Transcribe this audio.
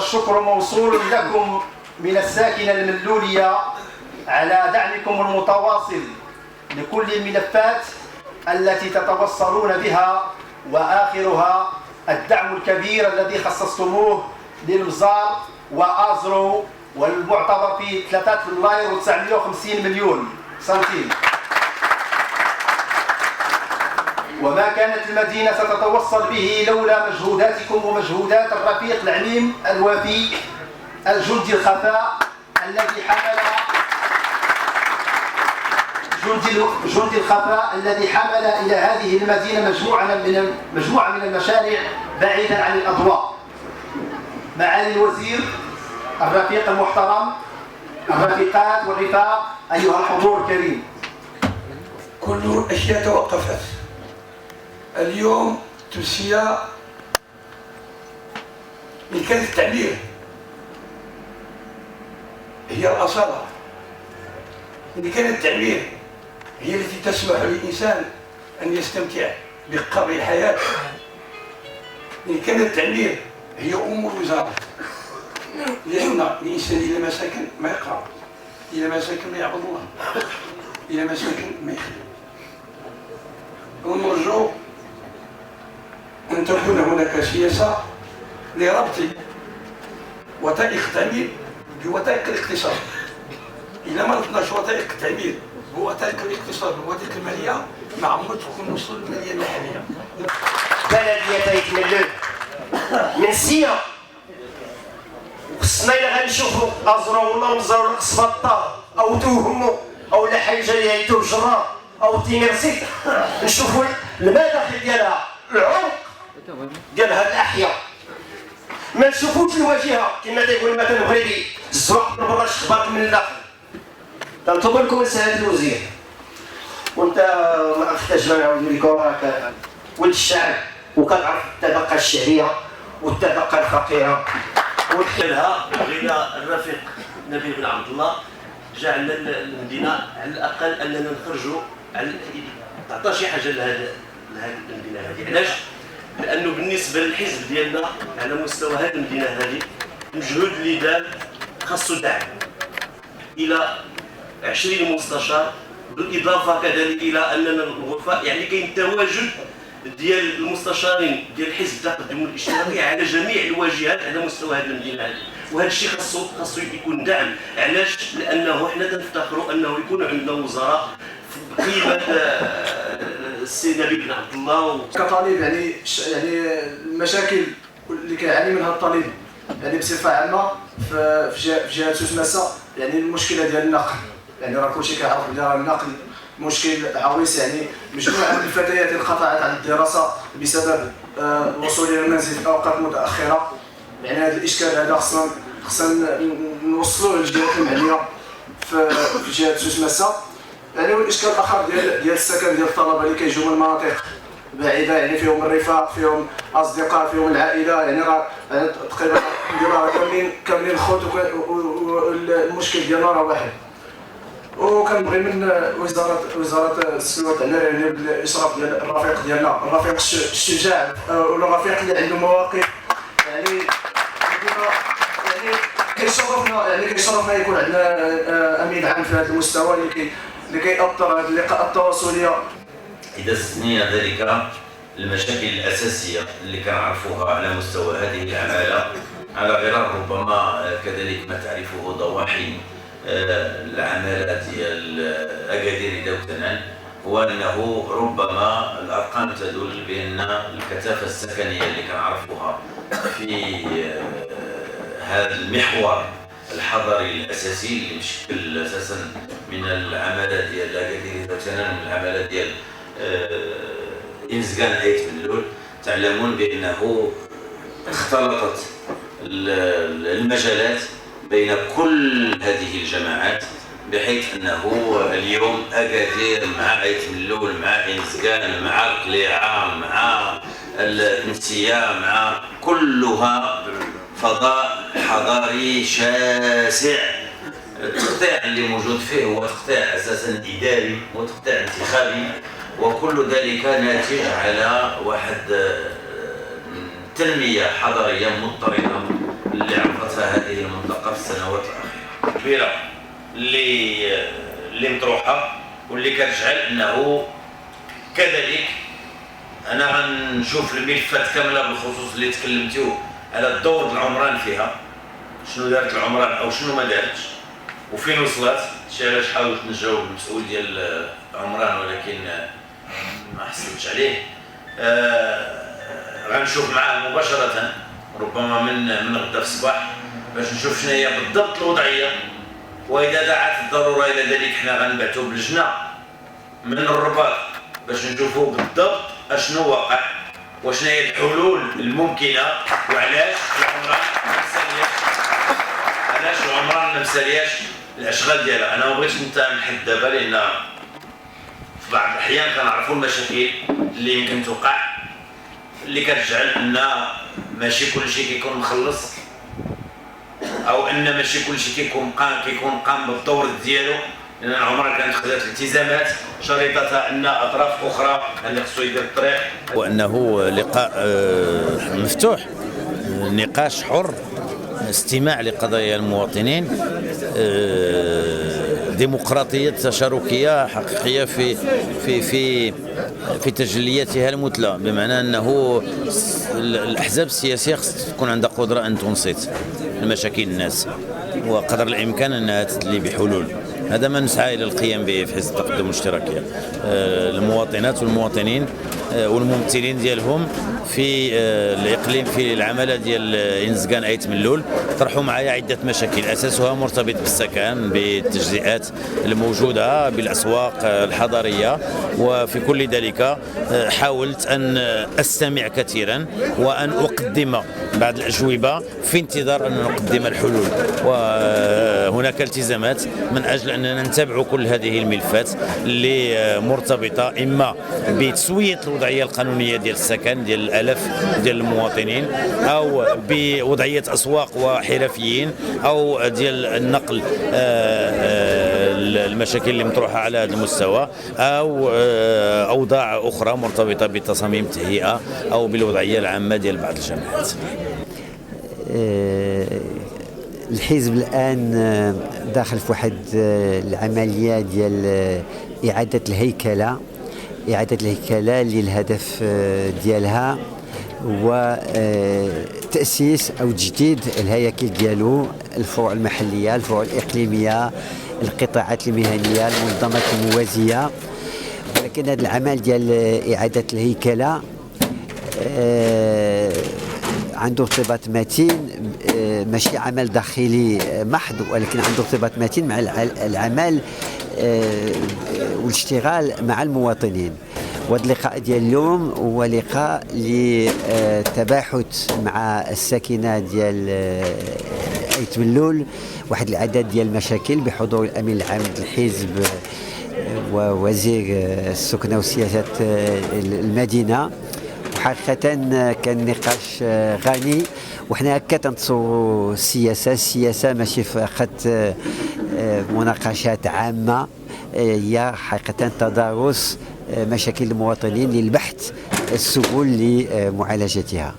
والشكر موصول لكم من الساكنة الملولية على دعمكم المتواصل لكل الملفات التي تتوصلون بها، وآخرها الدعم الكبير الذي خصصتموه للمزار وآزرو والمعتبر في 3 ملاير و950 مليون سنتيم. وما كانت المدينة ستتوصل به لولا مجهوداتكم ومجهودات الرفيق العميم الوفي الجندي الخفاء الذي حمل إلى هذه المدينة مجموعة من المشاريع بعيدا عن الأضواء. معالي الوزير، الرفيق المحترم، الرفيقات والرفاق، أيها الحضور الكريم، كل الأشياء توقفت. اليوم تونسية من كان التعبير هي الأصالة، إن كان التعبير هي التي تسمح للإنسان أن يستمتع بقرب الحياة، إن كان التعبير هي أم الوزارة، لأن الإنسان إذا ما ساكن ما يقرأ، إذا ما ساكن ما يعبد الله، إذا ما ساكن ما يخدم. ونرجو أن تكون هناك سياسة لربط وثائق التعبير بوثائق الاقتصاد. إذا ما ربطناش وثائق التعبير بوثائق الاقتصاد ووثائق المالية ما عمرنا تكون وصل المالية المحلية. بلدية يتملل من سينا وخصنا إلا غنشوفو أزرو ولا مزار ولا قصبطة أو توهمو أو لا حاجة اللي هي توجرة أو تيميرسيت، نشوفو المداخل ديالها، العمق ديال هاد الأحياء، ما نشوفوش الواجهة كما تيقول المثل المغربي الزواق من برا الشخباط من الداخل. تنطلب لكم سعادة الوزير، وانت ما اختاج ما نعاود لكم راك ولد الشعب وكتعرف الطبقة الشعبية والطبقة الفقيرة لها. بغينا الرفيق نبيل بن عبد الله جعلنا المدينة على الأقل أننا نخرجوا على تعطى شي حاجة لهذه المدينة هذه. علاش؟ لأنه بالنسبة للحزب ديالنا على مستوى هذه المدينة هذه المجهود اللي دار خاصو دعم إلى 20 مستشار، بالإضافة كذلك إلى أننا الغرفاء يعني كاين تواجد ديال المستشارين ديال الحزب التقدم الاشتراكي على جميع الواجهات على مستوى هذه المدينه هذه، وهذا الشيء خاصو يكون دعم. علاش؟ لانه حنا تنفتخروا انه يكون عندنا وزراء قيمه السي نبيل بن عبد الله. كطالب يعني المشاكل اللي كيعاني منها الطالب يعني بصفه عامه في جهه سوس مسا، يعني المشكله ديال النقل، يعني راه كلشي كيعرف بلي راه النقل مشكل عويص. يعني مجموعه من الفتيات انقطعت عن الدراسه بسبب الوصول الى المنزل في اوقات متاخره. يعني هذا الاشكال هذا خصنا نوصلوه للجهات المعنيه في جهه سوس مسا. يعني والاشكال الاخر ديال السكن ديال الطلبه اللي كيجيو من مناطق بعيده، يعني فيهم الرفاق، فيهم اصدقاء، فيهم العائله، يعني راه تقريبا كاملين الخوت، والمشكل ديالنا راه واحد. وكنبغي من وزاره السلوى والتعمير يعني بالاشراف ديال الرفيق ديالنا، الرفيق الشجاع ولا الرفيق اللي عنده مواقف، يعني كيشرفنا يكون عندنا امين عام في هذا المستوى اللي كيأطر هذه اللقاءات التواصليه. إذا استثنينا ذلك المشاكل الأساسية اللي كنعرفوها على مستوى هذه العمالة، على غرار ربما كذلك ما تعرفه ضواحي العمالة ديال أكادير دوتنان، هو أنه ربما الأرقام تدل بأن الكثافة السكنية اللي كنعرفوها في هذا المحور الحضري الأساسي اللي مشكل أساسا من العمالة ديال أكادير دوتنان، من العمالة ديال إنزغان أيت ملول، تعلمون بأنه اختلطت المجالات بين كل هذه الجماعات، بحيث أنه اليوم أكادير مع أيت ملول مع إنزغان مع القليعة مع النسية مع كلها فضاء حضاري شاسع. التقطيع اللي موجود فيه هو تقطيع أساسا إداري وتقطيع انتخابي، وكل ذلك ناتج على واحد تنمية حضارية مضطردة اللي عرفتها هذه المنطقة في السنوات الأخيرة كبيرة اللي مطروحة، واللي كتجعل أنه كذلك أنا غنشوف الملفات كاملة بالخصوص اللي تكلمتيو على الدور العمران فيها، شنو دارت العمران أو شنو ما دارتش وفين وصلت. شي علاش حاولت نجاوب المسؤول ديال عمران ولكن ما حصلتش عليه. غنشوف معاه مباشرة ربما من غدا في الصباح باش نشوف شنو هي بالضبط الوضعية، وإذا دعت الضرورة إلى ذلك حنا غنبعثوا بلجنة من الرباط باش نشوفوا بالضبط اشنو واقع وشنو هي الحلول الممكنة وعلاش العمران ما مسالياش الاشغال ديالها. انا ما بغيتش نتهم لحد دابا لان في بعض الاحيان كنعرفوا المشاكل اللي يمكن توقع اللي كتجعل ان ماشي كلشي كيكون مخلص او ان ماشي كلشي كيكون قام بالدور ديالو، لان العمران كانت خدات التزامات شريطتها ان اطراف اخرى اللي خصو يدير الطريق. وانه لقاء مفتوح، نقاش حر، استماع لقضايا المواطنين، ديمقراطية تشاركية حقيقية في تجلياتها المثلى، بمعنى أنه الأحزاب السياسية خص تكون عندها قدرة أن تنصت لمشاكل الناس وقدر الإمكان أنها تدلي بحلول. هذا ما نسعى إلى القيام به في حزب التقدم الاشتراكي. المواطنات والمواطنين والممثلين ديالهم في الإقليم في العمالة ديال إنزكان أيت ملول طرحوا معايا عدة مشاكل أساسها مرتبط بالسكن، بالتجزئات الموجودة، بالأسواق الحضرية، وفي كل ذلك حاولت أن أستمع كثيرا وأن أقدم بعض الأجوبة في انتظار أن نقدم الحلول. وهناك التزامات من أجل أننا نتابع كل هذه الملفات اللي مرتبطة إما بتسوية الوضعية القانونية ديال السكن ديال الآلاف ديال المواطنين، أو بوضعية أسواق وحرفيين، أو ديال النقل المشاكل اللي مطروحة على هذا المستوى، أو أوضاع أخرى مرتبطة بتصاميم التهيئة أو بالوضعية العامة ديال بعض الجامعات. الحزب الآن داخل في واحد العملية ديال إعادة الهيكلة اللي الهدف ديالها هو تأسيس أو تجديد الهياكل ديالو، الفروع المحلية، الفروع الإقليمية، القطاعات المهنية، المنظمات الموازية. ولكن هذا العمل ديال إعادة الهيكلة عنده ارتباط متين، ماشي عمل داخلي محض، ولكن عنده ارتباط متين مع العمل والاشتغال مع المواطنين. وهذا اللقاء ديال اليوم هو لقاء لتباحث مع الساكنة ديال أيت ملول واحد العدد ديال المشاكل بحضور الأمين العام للحزب ووزير السكنة وسياسة المدينة. وحقيقة كان نقاش غني، وحنا هكا تنتصوروا السياسة ماشي فقط مناقشات عامة، هي حقيقة تدارس مشاكل المواطنين للبحث السبل لمعالجتها.